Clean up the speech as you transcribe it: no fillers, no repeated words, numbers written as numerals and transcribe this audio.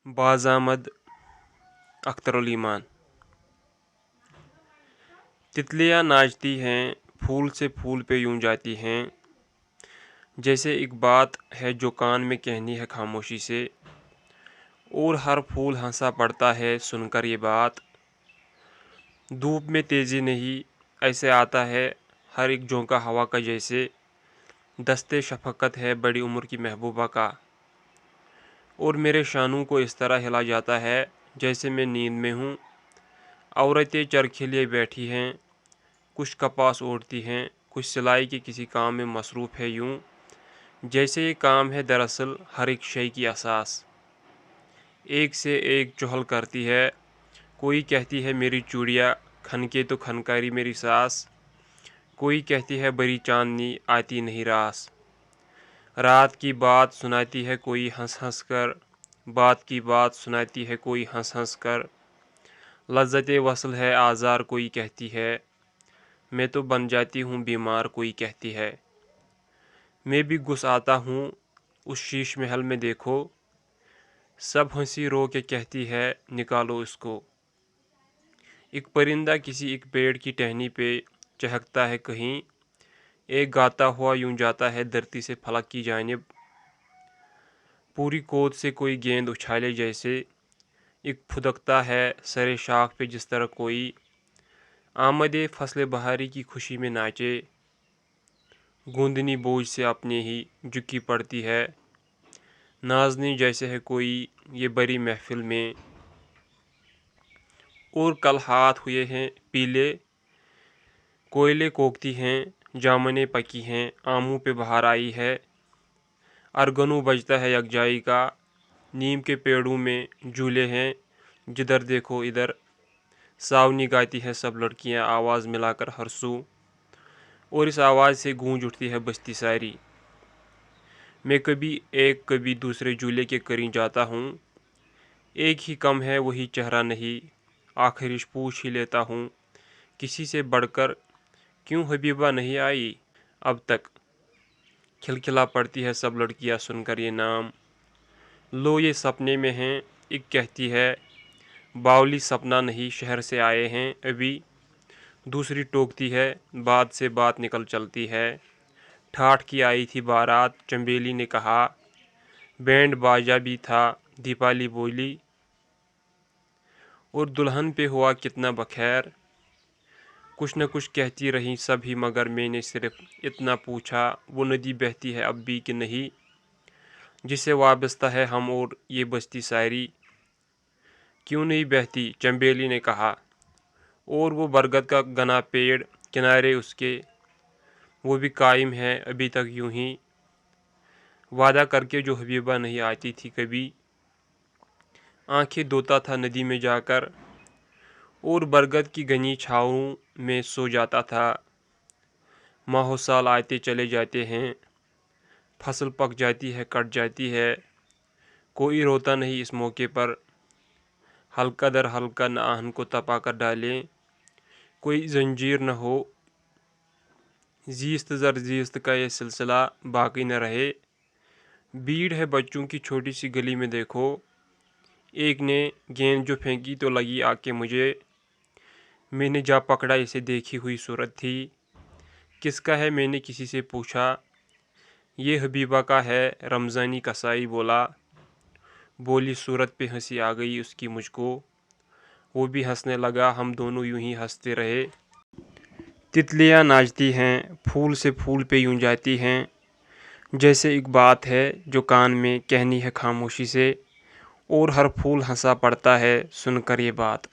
बाज़ामद अख्तरुल ईमान। तितलियाँ नाचती हैं, फूल से फूल पे यूं जाती हैं। जैसे एक बात है जो कान में कहनी है खामोशी से, और हर फूल हंसा पड़ता है सुनकर ये बात। धूप में तेज़ी नहीं, ऐसे आता है हर एक झोंका हवा का जैसे। दस्ते शफ़क़त है बड़ी उम्र की महबूबा का, और मेरे शानों को इस तरह हिला जाता है जैसे मैं नींद में हूँ। औरतें चरखे लिए बैठी हैं, कुछ कपास ओढ़ती हैं, कुछ सिलाई के किसी काम में मसरूफ़ है यूं जैसे ये काम है दरअसल हर एक शय की असास। एक से एक चुहल करती है, कोई कहती है मेरी चूड़ियाँ खनके तो खनकारी मेरी सास। कोई कहती है बड़ी चांदनी आती नहीं रास। रात की बात सुनाती है कोई हंस हंस कर, बात की बात सुनाती है कोई हंस हंस कर। लज़्ज़त वसल है आज़ार कोई कहती है, मैं तो बन जाती हूँ बीमार कोई कहती है। मैं भी गुस्सा आता हूँ उस शीश महल में देखो, सब हंसी रो के कहती है निकालो इसको। एक परिंदा किसी एक पेड़ की टहनी पे चहकता है कहीं, एक गाता हुआ यूं जाता है धरती से फलक की जानिब। पूरी कोद से कोई गेंद उछाले जैसे, एक फुदकता है सरे शाख पे जिस तरह कोई। आमदे फसले बहारी की खुशी में नाचे, गूंदनी बोझ से अपने ही झुकी पड़ती है। नाज़नी जैसे है कोई ये बड़ी महफिल में, और कल हाथ हुए हैं पीले। कोयले कोकती हैं, जामुनें पकी हैं, आमों पे बहार आई है। अरगनू बजता है यकजाई का, नीम के पेड़ों में झूले हैं जिधर देखो इधर। सावनी गाती है सब लड़कियां आवाज़ मिलाकर हर सू, और इस आवाज़ से गूंज उठती है बस्ती सारी। मैं कभी एक कभी दूसरे झूले के करीब जाता हूँ, एक ही कम है वही चेहरा नहीं। आखिर पूछ ही लेता हूँ किसी से बढ़कर, क्यों हबीबा नहीं आई अब तक। खिलखिला पड़ती है सब लड़कियाँ सुनकर ये नाम। लो ये सपने में हैं, एक कहती है बावली सपना नहीं शहर से आए हैं अभी। दूसरी टोकती है बात से बात निकल चलती है। ठाठ की आई थी बारात चंबेली ने कहा, बैंड बाजा भी था दीपाली बोली। और दुल्हन पे हुआ कितना बखैर, कुछ न कुछ कहती रही सभी मगर मैंने सिर्फ इतना पूछा वो नदी बहती है अब भी कि नहीं, जिससे वाबस्ता है हम और ये बस्ती सारी। क्यों नहीं बहती चंबेली ने कहा, और वो बरगद का घना पेड़ किनारे उसके, वो भी कायम है अभी तक यूं ही। वादा करके जो हबीबा नहीं आती थी कभी, आंखें धोता था नदी में जाकर, और बरगद की घनी छाँवों में सो जाता था। माहो साल आते चले जाते हैं, फसल पक जाती है कट जाती है, कोई रोता नहीं इस मौके पर। हल्का दर हल्का न आहन को तपा कर डालें, कोई जंजीर न हो, जीस्त जर जीस्त का ये सिलसिला बाकी न रहे। भीड़ है बच्चों की छोटी सी गली में देखो, एक ने गेंद जो फेंकी तो लगी आके मुझे। मैंने जा पकड़ा इसे देखी हुई सूरत थी, किसका है मैंने किसी से पूछा, ये हबीबा का है रमज़ानी कसाई बोला। बोली सूरत पे हंसी आ गई उसकी मुझको, वो भी हंसने लगा हम दोनों यूं ही हंसते रहे। तितलियाँ नाचती हैं, फूल से फूल पे यूं जाती हैं। जैसे एक बात है जो कान में कहनी है खामोशी से, और हर फूल हंसा पड़ता है सुनकर ये बात।